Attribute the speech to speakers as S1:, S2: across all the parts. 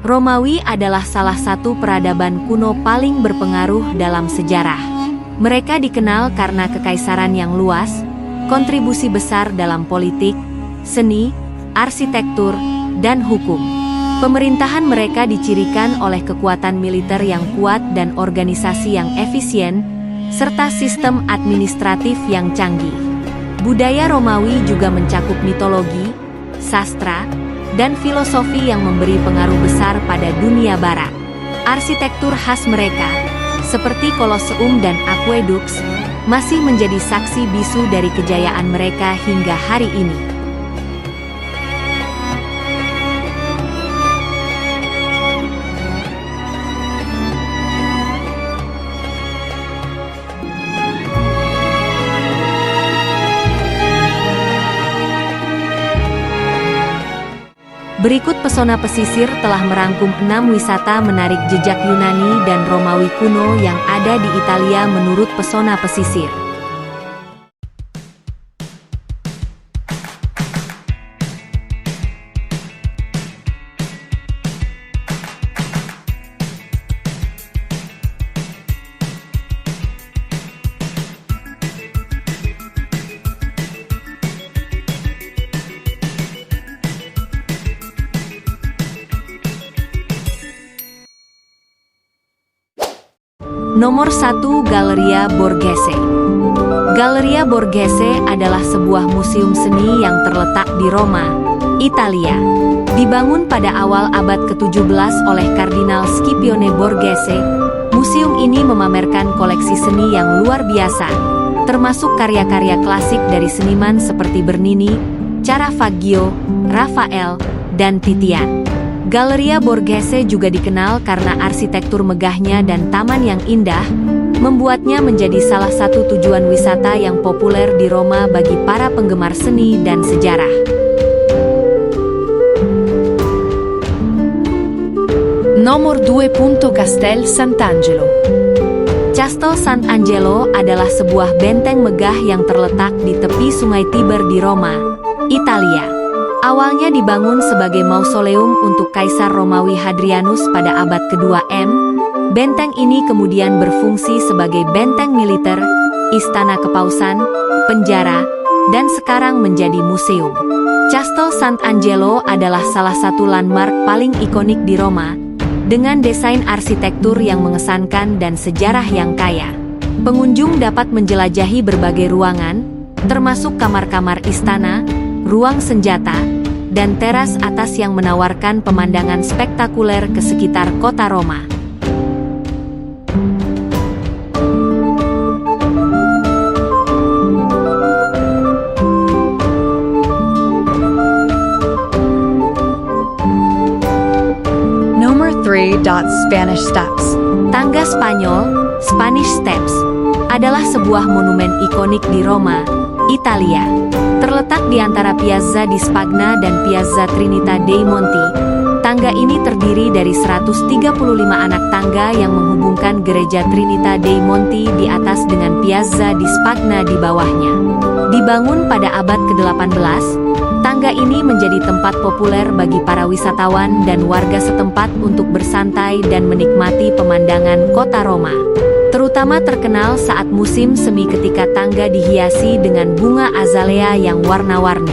S1: Romawi adalah salah satu peradaban kuno paling berpengaruh dalam sejarah. Mereka dikenal karena kekaisaran yang luas, kontribusi besar dalam politik, seni, arsitektur, dan hukum. Pemerintahan mereka dicirikan oleh kekuatan militer yang kuat dan organisasi yang efisien, serta sistem administratif yang canggih. Budaya Romawi juga mencakup mitologi, sastra, dan filosofi yang memberi pengaruh besar pada dunia barat. Arsitektur khas mereka, seperti Koloseum dan Aqueduks, masih menjadi saksi bisu dari kejayaan mereka hingga hari ini. Berikut pesona pesisir telah merangkum 6 wisata menarik jejak Yunani dan Romawi kuno yang ada di Italia menurut pesona pesisir. Nomor 1, Galleria Borghese. Galleria Borghese adalah sebuah museum seni yang terletak di Roma, Italia. Dibangun pada awal abad ke-17 oleh Kardinal Scipione Borghese, museum ini memamerkan koleksi seni yang luar biasa, termasuk karya-karya klasik dari seniman seperti Bernini, Caravaggio, Raphael, dan Titian. Galleria Borghese juga dikenal karena arsitektur megahnya dan taman yang indah, membuatnya menjadi salah satu tujuan wisata yang populer di Roma bagi para penggemar seni dan sejarah.
S2: Nomor 2. Castel Sant'Angelo.
S1: Castel Sant'Angelo adalah sebuah benteng megah yang terletak di tepi Sungai Tiber di Roma, Italia. Awalnya dibangun sebagai mausoleum untuk Kaisar Romawi Hadrianus pada abad ke-2 M, benteng ini kemudian berfungsi sebagai benteng militer, istana kepausan, penjara, dan sekarang menjadi museum. Castel Sant'Angelo adalah salah satu landmark paling ikonik di Roma, dengan desain arsitektur yang mengesankan dan sejarah yang kaya. Pengunjung dapat menjelajahi berbagai ruangan, termasuk kamar-kamar istana, ruang senjata, dan teras atas yang menawarkan pemandangan spektakuler ke sekitar kota Roma.
S2: Nomor 3. Spanish Steps.
S1: Tangga Spanyol, Spanish Steps, adalah sebuah monumen ikonik di Roma, Italia. Terletak di antara Piazza di Spagna dan Piazza Trinita dei Monti, tangga ini terdiri dari 135 anak tangga yang menghubungkan gereja Trinita dei Monti di atas dengan Piazza di Spagna di bawahnya. Dibangun pada abad ke-18, tangga ini menjadi tempat populer bagi para wisatawan dan warga setempat untuk bersantai dan menikmati pemandangan kota Roma. Terutama terkenal saat musim semi ketika tangga dihiasi dengan bunga azalea yang warna-warni.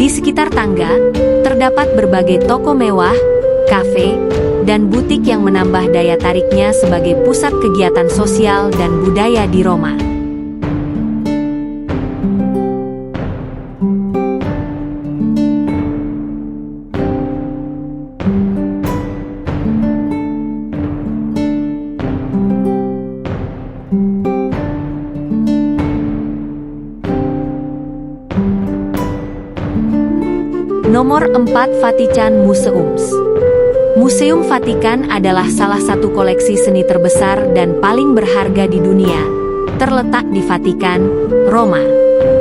S1: Di sekitar tangga, terdapat berbagai toko mewah, kafe, dan butik yang menambah daya tariknya sebagai pusat kegiatan sosial dan budaya di Roma. Nomor 4, Vatican Museums. Museum Vatikan adalah salah satu koleksi seni terbesar dan paling berharga di dunia, terletak di Vatikan, Roma.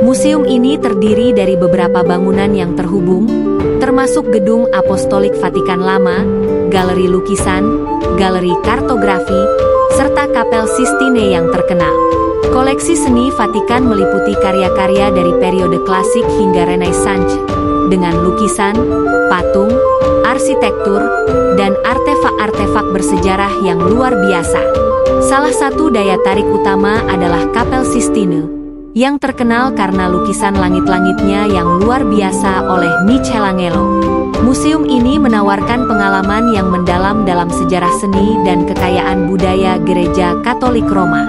S1: Museum ini terdiri dari beberapa bangunan yang terhubung, termasuk Gedung Apostolik Vatikan Lama, galeri lukisan, galeri kartografi, serta Kapel Sistine yang terkenal. Koleksi seni Vatikan meliputi karya-karya dari periode klasik hingga Renaissance, dengan lukisan, patung, arsitektur, dan dan artefak-artefak bersejarah yang luar biasa. Salah satu daya tarik utama adalah Kapel Sistine, yang terkenal karena lukisan langit-langitnya yang luar biasa oleh Michelangelo. Museum ini menawarkan pengalaman yang mendalam dalam sejarah seni dan kekayaan budaya Gereja Katolik Roma.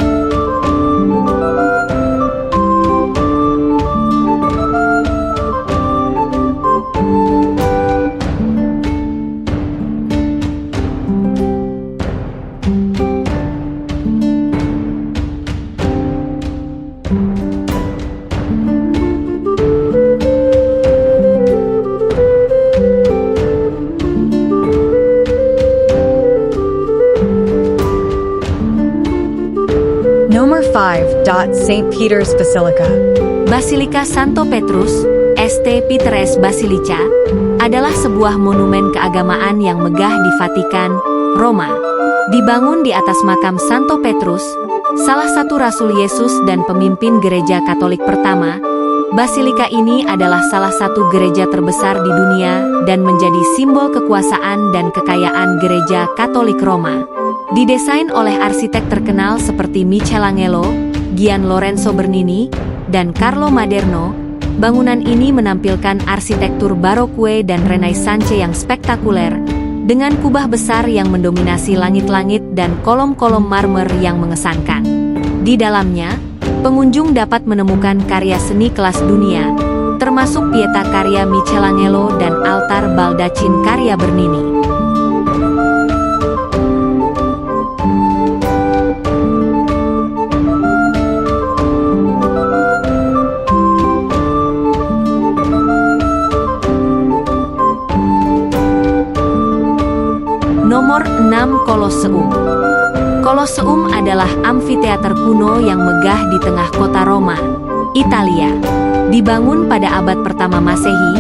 S2: Number 5. St. Peter's Basilica.
S1: Basilika Santo Petrus, St. Petrus Basilica, adalah sebuah monumen keagamaan yang megah di Vatikan, Roma. Dibangun di atas makam Santo Petrus, salah satu Rasul Yesus dan pemimpin Gereja Katolik pertama, basilika ini adalah salah satu gereja terbesar di dunia dan menjadi simbol kekuasaan dan kekayaan Gereja Katolik Roma. Didesain oleh arsitek terkenal seperti Michelangelo, Gian Lorenzo Bernini, dan Carlo Maderno, bangunan ini menampilkan arsitektur Baroque dan Renaissance yang spektakuler, dengan kubah besar yang mendominasi langit-langit dan kolom-kolom marmer yang mengesankan. Di dalamnya, pengunjung dapat menemukan karya seni kelas dunia, termasuk Pieta karya Michelangelo dan altar baldachin karya Bernini. Nomor 6. Colosseum. Colosseum adalah amfiteater kuno yang megah di tengah kota Roma, Italia. Dibangun pada abad pertama Masehi,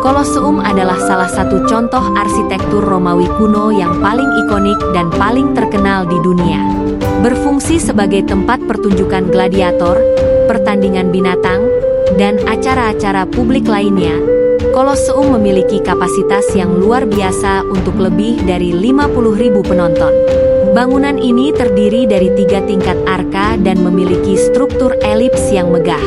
S1: Colosseum adalah salah satu contoh arsitektur Romawi kuno yang paling ikonik dan paling terkenal di dunia. Berfungsi sebagai tempat pertunjukan gladiator, pertandingan binatang, dan acara-acara publik lainnya, Colosseum memiliki kapasitas yang luar biasa untuk lebih dari 50.000 penonton. Bangunan ini terdiri dari 3 tingkat arka dan memiliki struktur elips yang megah.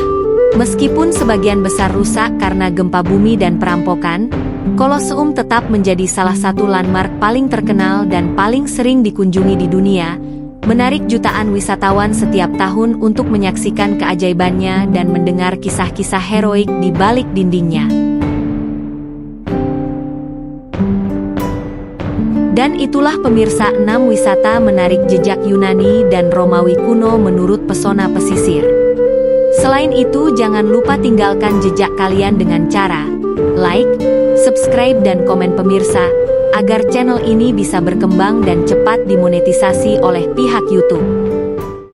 S1: Meskipun sebagian besar rusak karena gempa bumi dan perampokan, Colosseum tetap menjadi salah satu landmark paling terkenal dan paling sering dikunjungi di dunia, menarik jutaan wisatawan setiap tahun untuk menyaksikan keajaibannya dan mendengar kisah-kisah heroik di balik dindingnya. Dan itulah pemirsa 6 wisata menarik jejak Yunani dan Romawi kuno menurut pesona pesisir. Selain itu, jangan lupa tinggalkan jejak kalian dengan cara like, subscribe dan komen pemirsa, agar channel ini bisa berkembang dan cepat dimonetisasi oleh pihak YouTube.